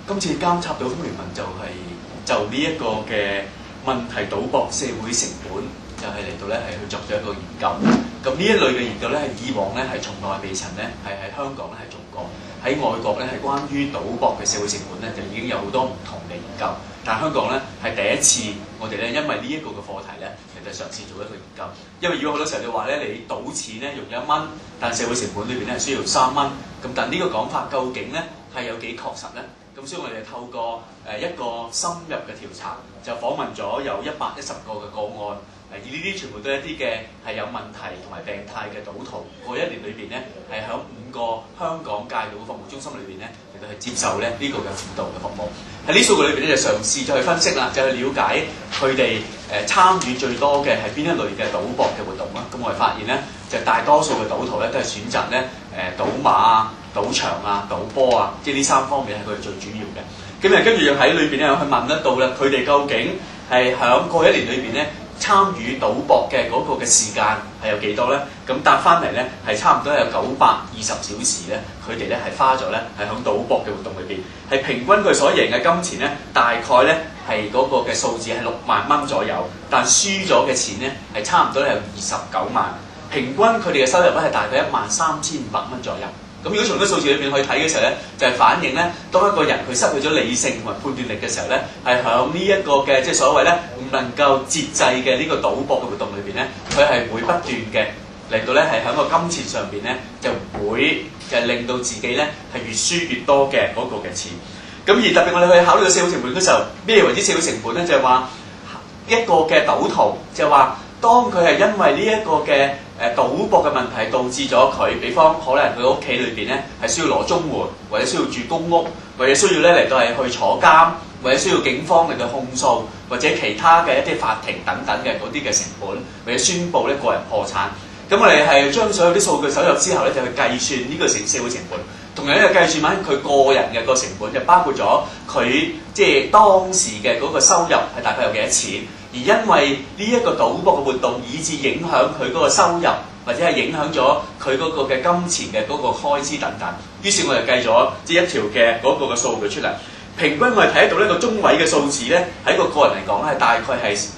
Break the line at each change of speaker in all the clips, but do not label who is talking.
今次監察賭風聯盟就呢一個嘅問題賭博社會成本，就係嚟到咧係去作咗一個研究。咁呢一類嘅研究咧係以往咧係從來未曾咧係喺香港咧係做過。喺外國咧係關於賭博嘅社會成本咧就已經有好多唔同嘅研究，但係香港咧係第一次我哋咧因為呢一個嘅課題咧嚟到嘗試做一個研究。因為如果好多時候你話咧你賭錢咧用1蚊，但社會成本裏邊咧係需要3蚊，咁但呢個講法究竟咧係有幾確實咧？咁所以我哋透過一個深入嘅調查，就訪問咗有110個嘅個案，而呢啲全部都係一啲嘅係有問題同埋病態嘅賭徒。過一年裏邊咧，係喺5個香港戒賭服務中心裏邊咧，嚟到係接受咧呢個嘅輔導嘅服務。喺呢數據裏邊咧，就嘗試咗去分析啦，就去了解佢哋參與最多嘅係邊一類嘅賭博嘅活動啦。咁我哋發現咧，就大多數嘅賭徒咧都係選擇咧賭馬啊、賭場啊、賭波啊，即係呢3方面係佢哋最主要嘅。咁跟住又喺裏邊咧去問得到啦，佢哋究竟係響過一年裏邊咧參與賭博嘅嗰個嘅時間係有幾多咧？咁答翻嚟咧係差唔多有920小時咧，佢哋咧係花咗咧係響賭博嘅活動裏邊，係平均佢所贏嘅金錢咧大概咧係嗰個嘅數字係6萬蚊左右，但輸咗嘅錢咧係差唔多有29萬，平均佢哋嘅收入咧係大概13500蚊左右。咁如果從啲數字裏邊去睇嘅時候咧，就係反映咧，當一個人佢失去咗理性同埋判斷力嘅時候咧，係響呢一個嘅即係所謂咧唔能夠節制嘅呢個賭博嘅活動裏邊咧，佢係會不斷嘅嚟到咧係喺個金錢上邊咧就會就係令到自己咧係越輸越多嘅嗰個嘅錢。咁而特別我哋去考慮個社會成本嘅時候，咩為之社會成本咧？就係話一個嘅賭徒就係話，當佢係因為呢一個嘅賭博嘅問題導致咗佢，比方可能佢屋企裏邊咧係需要攞綜援，或者需要住公屋，或者需要咧嚟到係去坐監，或者需要警方嚟到控訴，或者其他嘅一啲法庭等等嘅嗰啲嘅成本，或者宣佈咧個人破產。咁我哋係將所有啲數據搜入之後咧，就去計算呢個社會成本。同樣咧計算翻佢個人嘅個成本，就包括咗佢即係當時嘅嗰個收入係大概有幾多錢，而因為呢一個賭博嘅活動，以致影響佢嗰個收入，或者係影響咗佢嗰個嘅金錢嘅嗰個開支等等。於是我哋計咗即係一條嘅嗰個嘅數據出嚟，平均我哋睇得到呢個中位嘅數字咧，喺個人嚟講咧係大概係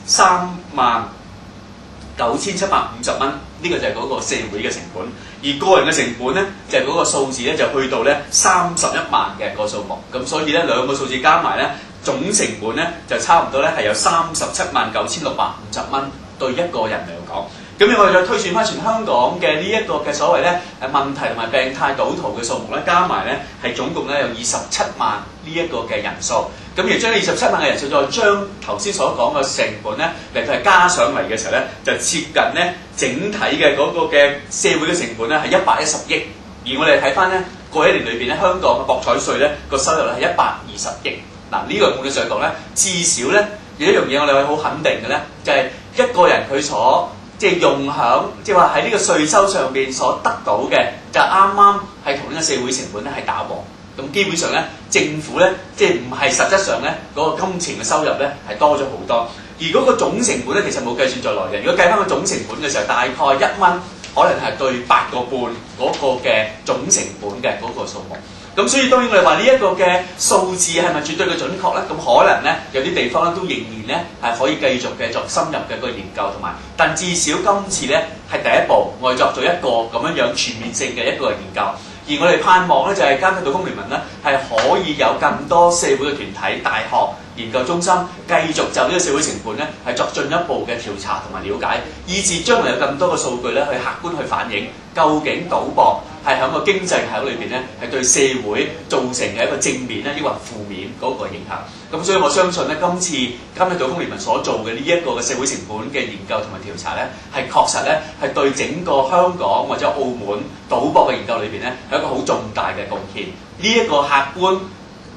39750蚊。呢個就係嗰個社會嘅成本，而個人嘅成本咧就係嗰個數字咧就去到咧31萬嘅個數目，咁所以咧兩個數字加埋咧總成本咧就差唔多咧係有379650蚊對一個人嚟講。咁我哋再推算翻全香港嘅呢一個嘅所謂咧問題同埋病態賭徒嘅數目咧，加埋咧係總共咧有27萬呢一個嘅人數。咁而將27萬嘅人數再將頭先所講嘅成本咧嚟到係加上嚟嘅時候咧，就接近咧整體嘅嗰個嘅社會嘅成本咧係110億。而我哋睇翻咧過一年裏邊咧，香港嘅博彩稅咧個收入咧係120億。嗱呢個本質上講咧，至少咧有一樣嘢我哋係好肯定嘅咧，就係一個人佢所即係用響，即係話喺呢個稅收上邊所得到嘅，就啱啱係同呢個社會成本咧係打和。咁基本上咧，政府咧即係唔係實質上咧嗰個金錢嘅收入咧係多咗好多，而嗰個總成本咧其實冇計算在內嘅。如果計翻個總成本嘅時候，大概1蚊可能係對8個半嗰個嘅總成本嘅嗰個數目。咁所以當然我哋話呢一個嘅數字係咪絕對嘅準確咧？咁可能咧有啲地方咧都仍然咧係可以繼續嘅作深入嘅個研究同埋，但至少今次咧係第一步，我哋作咗一個咁樣全面性嘅一個研究。而我哋盼望咧就係監察賭風聯盟咧係可以有更多社會嘅團體、大學研究中心繼續就呢個社會成本咧係作進一步嘅調查同埋了解，以至將來有更多嘅數據咧去客觀去反映究竟賭博係喺個經濟系統裏邊咧係對社會造成嘅一個正面咧，抑或負面嗰個影響。咁所以我相信咧，今次監察賭風聯盟所做嘅呢一個嘅社會成本嘅研究同埋調查咧，係確實咧係對整個香港或者澳門賭博嘅研究裏邊咧係一個好重大嘅貢獻。呢一個客觀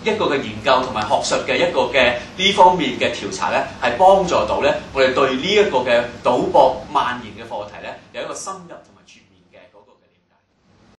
一個嘅研究同埋學術嘅一個嘅呢方面嘅調查咧，係幫助到咧我哋對呢一個嘅賭博蔓延嘅課題咧有一個深入同埋